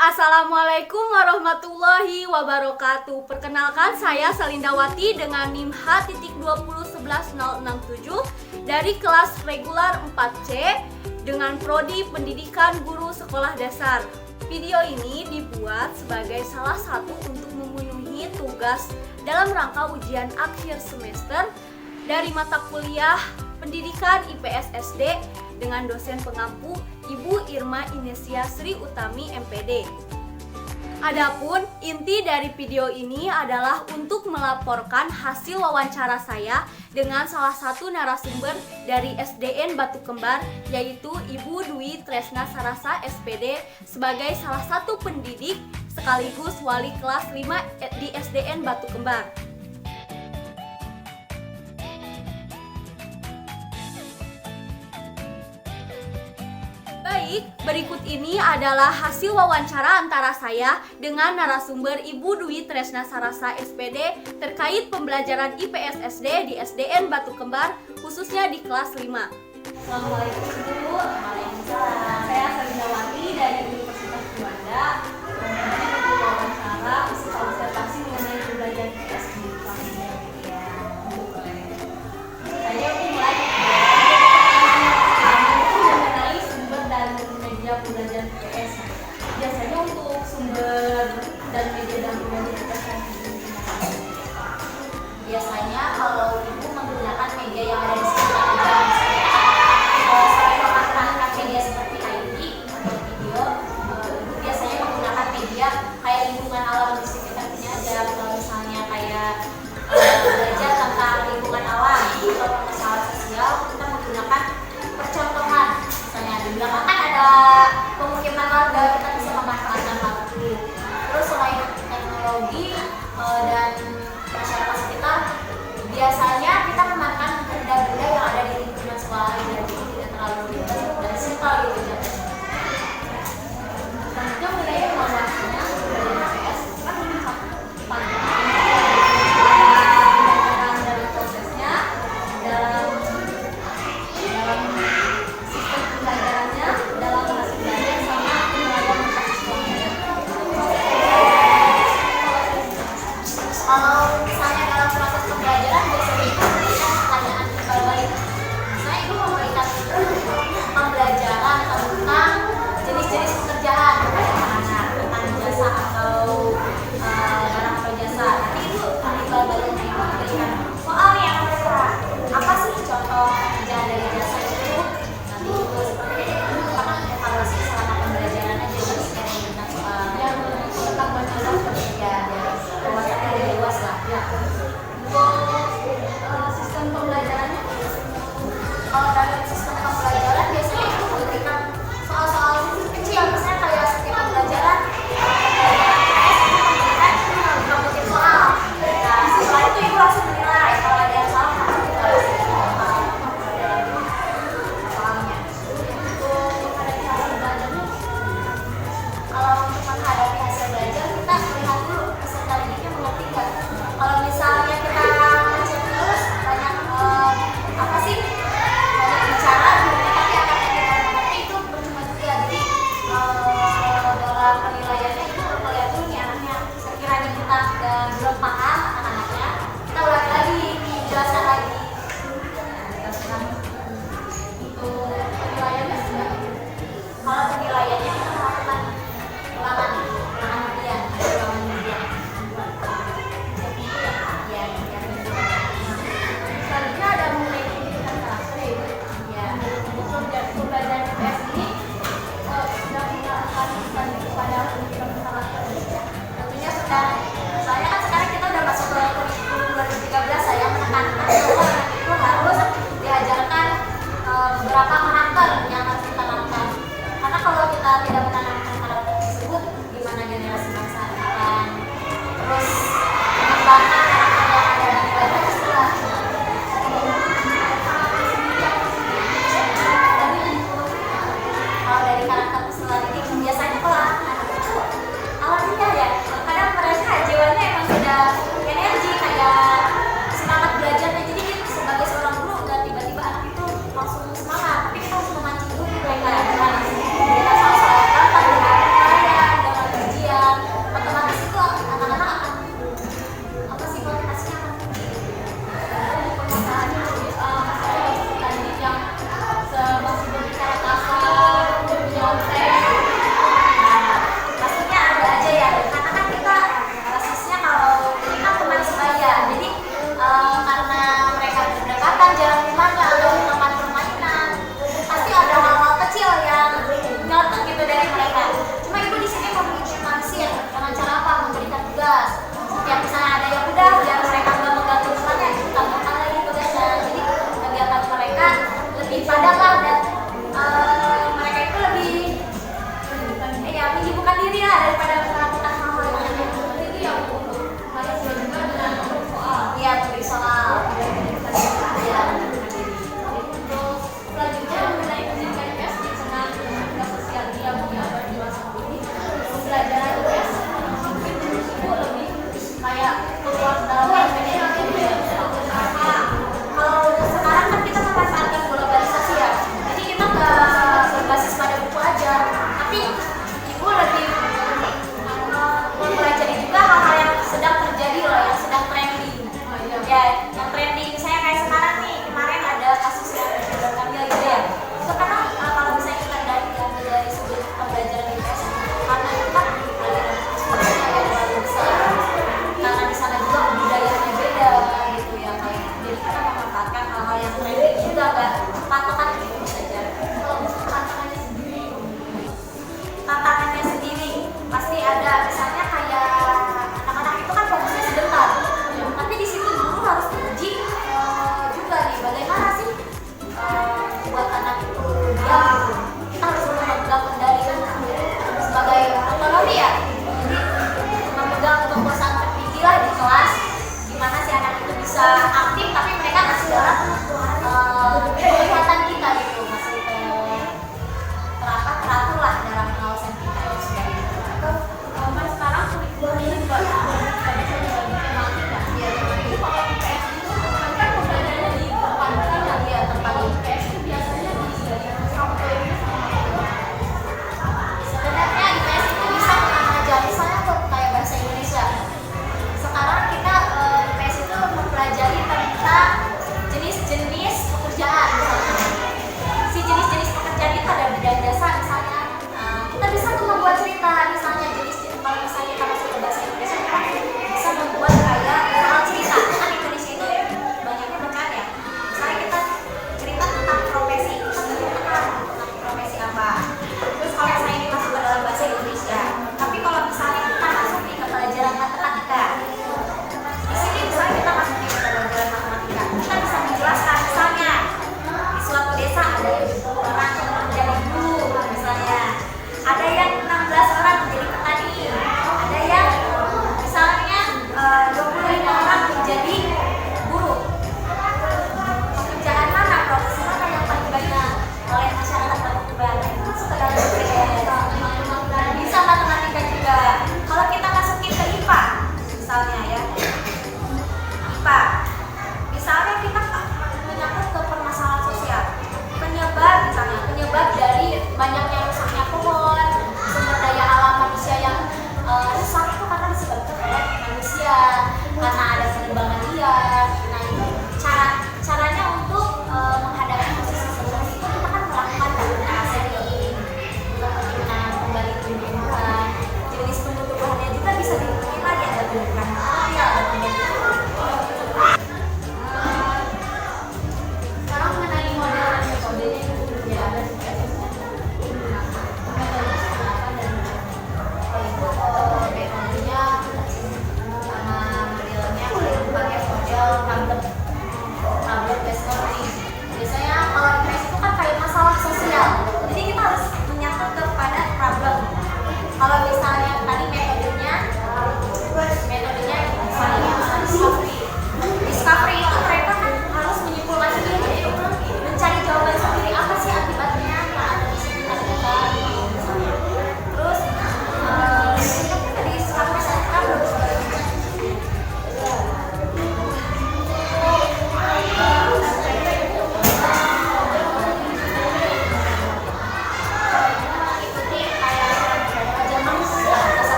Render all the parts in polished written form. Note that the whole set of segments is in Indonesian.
Assalamualaikum warahmatullahi wabarakatuh. Perkenalkan, saya Salindawati dengan NIM H.2011067 dari kelas regular 4C dengan prodi Pendidikan Guru Sekolah Dasar. Video ini dibuat sebagai salah satu untuk memenuhi tugas dalam rangka ujian akhir semester dari mata kuliah Pendidikan IPS SD dengan dosen pengampu Ibu Irma Inesia Sri Utami MPD. Adapun inti dari video ini adalah untuk melaporkan hasil wawancara saya dengan salah satu narasumber dari SDN Batu Kembar, yaitu Ibu Dwi Tresna Sarasa SPD sebagai salah satu pendidik sekaligus wali kelas 5 di SDN Batu Kembar. Baik, berikut ini adalah hasil wawancara antara saya dengan narasumber Ibu Dwi Tresna Sarasa SPD terkait pembelajaran IPS SD di SDN Batu Kembar, khususnya di kelas 5. Assalamualaikum Bu. Waalaikumsalam. Saya Salindawati dari Universitas Juanda. Untuk wawancara khusus observasi mengenai pembelajaran IPS di kelas 5. Saya mulai pembelajaran IPS. Biasanya untuk sumber dan media dan pembelajaran IPS biasanya kalau ibu menggunakan media yang ada di sekitar saya menggunakan media seperti ID atau video. Ibu biasanya menggunakan media kayak lingkungan alam di sekitarnya aja. Kalau misalnya kayak belajar tentang lingkungan alam atau masalah sosial, kita menggunakan percontohan. Misalnya di belakang kan ada pemukiman warga, kita bisa memanfaatkan hal itu. Terus selain teknologi,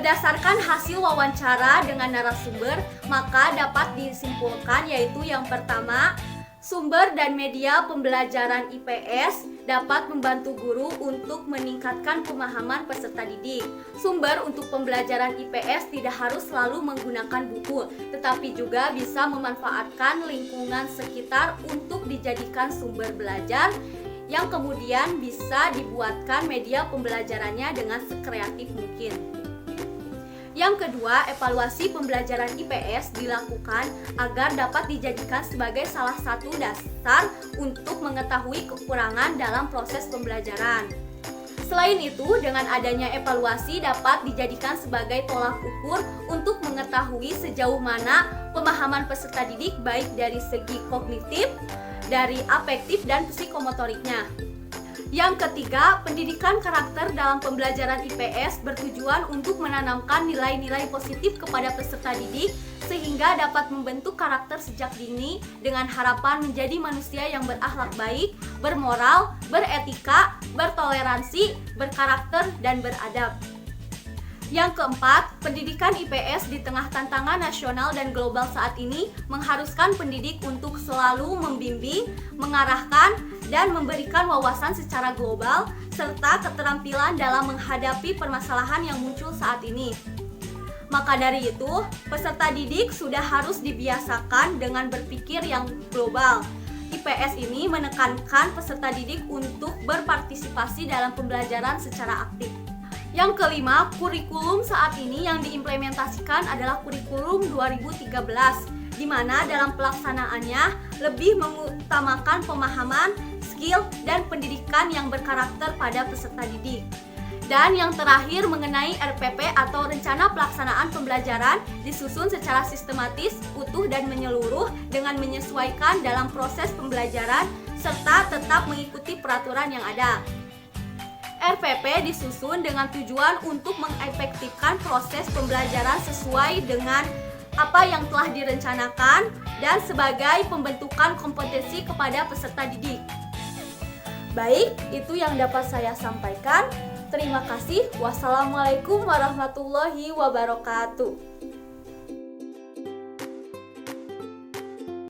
Berdasarkan hasil wawancara dengan narasumber, maka dapat disimpulkan yaitu yang pertama, sumber dan media pembelajaran IPS dapat membantu guru untuk meningkatkan pemahaman peserta didik. Sumber untuk pembelajaran IPS tidak harus selalu menggunakan buku, tetapi juga bisa memanfaatkan lingkungan sekitar untuk dijadikan sumber belajar yang kemudian bisa dibuatkan media pembelajarannya dengan sekreatif mungkin. Yang kedua, evaluasi pembelajaran IPS dilakukan agar dapat dijadikan sebagai salah satu dasar untuk mengetahui kekurangan dalam proses pembelajaran. Selain itu, dengan adanya evaluasi dapat dijadikan sebagai tolak ukur untuk mengetahui sejauh mana pemahaman peserta didik baik dari segi kognitif, dari afektif dan psikomotoriknya. Yang ketiga, pendidikan karakter dalam pembelajaran IPS bertujuan untuk menanamkan nilai-nilai positif kepada peserta didik sehingga dapat membentuk karakter sejak dini dengan harapan menjadi manusia yang berakhlak baik, bermoral, beretika, bertoleransi, berkarakter, dan beradab. Yang keempat, pendidikan IPS di tengah tantangan nasional dan global saat ini mengharuskan pendidik untuk selalu membimbing, mengarahkan, dan memberikan wawasan secara global serta keterampilan dalam menghadapi permasalahan yang muncul saat ini. Maka dari itu, peserta didik sudah harus dibiasakan dengan berpikir yang global. IPS ini menekankan peserta didik untuk berpartisipasi dalam pembelajaran secara aktif. Yang kelima, kurikulum saat ini yang diimplementasikan adalah kurikulum 2013, di mana dalam pelaksanaannya lebih mengutamakan pemahaman, skill, dan pendidikan yang berkarakter pada peserta didik. Dan yang terakhir mengenai RPP atau Rencana Pelaksanaan Pembelajaran disusun secara sistematis, utuh, dan menyeluruh dengan menyesuaikan dalam proses pembelajaran serta tetap mengikuti peraturan yang ada. RPP disusun dengan tujuan untuk mengefektifkan proses pembelajaran sesuai dengan apa yang telah direncanakan dan sebagai pembentukan kompetensi kepada peserta didik. Baik, itu yang dapat saya sampaikan. Terima kasih. Wassalamualaikum warahmatullahi wabarakatuh.